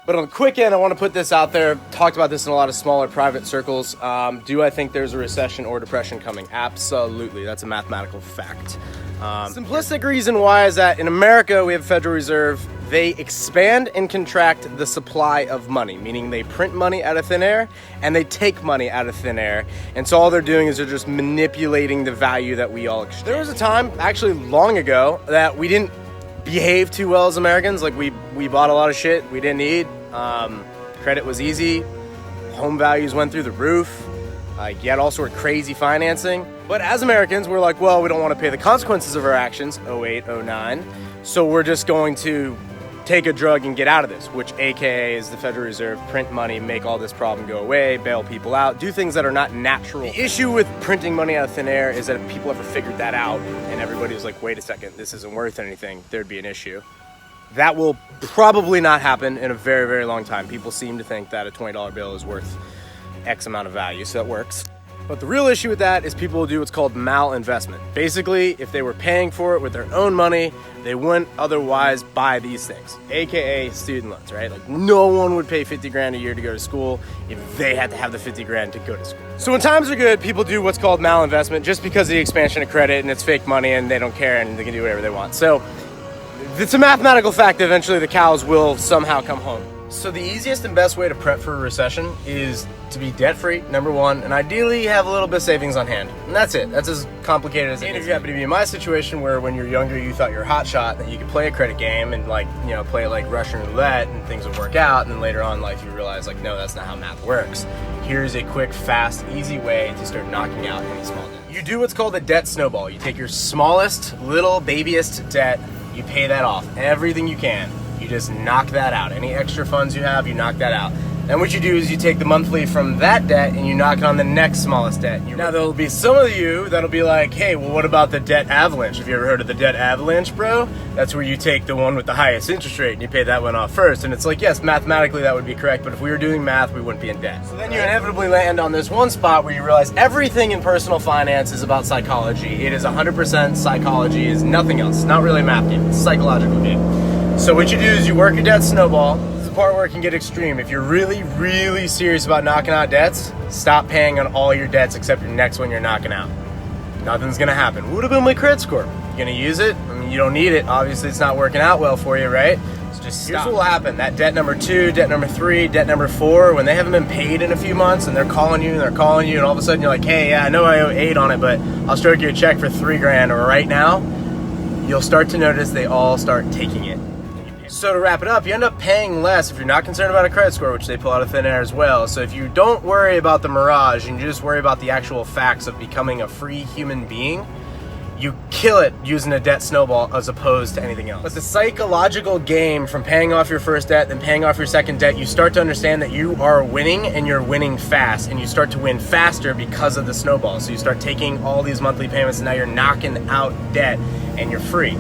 But on the quick end, I want to put this out there. Talked about this in a lot of smaller private circles. Do I think there's a recession or depression coming? Absolutely. That's a mathematical fact. Simplistic reason why is that in America, we have a Federal Reserve. They expand and contract the supply of money, meaning they print money out of thin air and they take money out of thin air. And so all they're doing is they're just manipulating the value that we all exchange. There was a time, actually long ago, that we didn't behave too well as Americans. Like we bought a lot of shit we didn't need. Credit was easy. Home values went through the roof. You had all sort of crazy financing. But as Americans, we're like, well, we don't want to pay the consequences of our actions, 08, 09. So we're just going to take a drug and get out of this, which AKA is the Federal Reserve, print money, make all this problem go away, bail people out, do things that are not natural. The issue with printing money out of thin air is that if people ever figured that out and everybody was like, wait a second, this isn't worth anything, there'd be an issue. That will probably not happen in a very, very long time. People seem to think that a $20 bill is worth X amount of value, so that works. But the real issue with that is people will do what's called malinvestment. Basically, if they were paying for it with their own money, they wouldn't otherwise buy these things, AKA student loans, right? Like no one would pay 50 grand a year to go to school if they had to have the 50 grand to go to school. So when times are good, people do what's called malinvestment just because of the expansion of credit and it's fake money and they don't care and they can do whatever they want. So it's a mathematical fact that eventually the cows will somehow come home. So the easiest and best way to prep for a recession is to be debt-free, number one, and ideally have a little bit of savings on hand. And that's it. That's as complicated as it is. And if you happen to be in my situation where when you're younger you thought you were a hot shot, that you could play a credit game and play it like Russian roulette and things would work out, and then later on in life you realize like, no, that's not how math works. Here's a quick, fast, easy way to start knocking out any small debt. You do what's called a debt snowball. You take your smallest, little, babyest debt, you pay that off, everything you can. You just knock that out. Any extra funds you have, you knock that out. Then what you do is you take the monthly from that debt and you knock it on the next smallest debt. Now there'll be some of you that'll be like, hey, well what about the debt avalanche? Have you ever heard of the debt avalanche, bro? That's where you take the one with the highest interest rate and you pay that one off first. And it's like, yes, mathematically that would be correct, but if we were doing math, we wouldn't be in debt. So then you inevitably land on this one spot where you realize everything in personal finance is about psychology. It is 100% psychology, is nothing else. It's not really a math game, it's a psychological game. So what you do is you work your debt snowball. This is the part where it can get extreme. If you're really, really serious about knocking out debts, stop paying on all your debts except your next one you're knocking out. Nothing's gonna happen. What about my credit score? You gonna use it? I mean, you don't need it. Obviously, it's not working out well for you, right? So just stop. Here's what will happen. That debt number 2, debt number 3, debt number 4, when they haven't been paid in a few months and they're calling you and all of a sudden you're like, hey, yeah, I know I owe 8 on it, but I'll stroke you a check for 3 grand right now, you'll start to notice they all start taking it. So to wrap it up, you end up paying less if you're not concerned about a credit score, which they pull out of thin air as well. So if you don't worry about the mirage and you just worry about the actual facts of becoming a free human being, you kill it using a debt snowball as opposed to anything else. But the psychological game from paying off your first debt, then paying off your second debt, you start to understand that you are winning and you're winning fast, and you start to win faster because of the snowball. So you start taking all these monthly payments and now you're knocking out debt and you're free.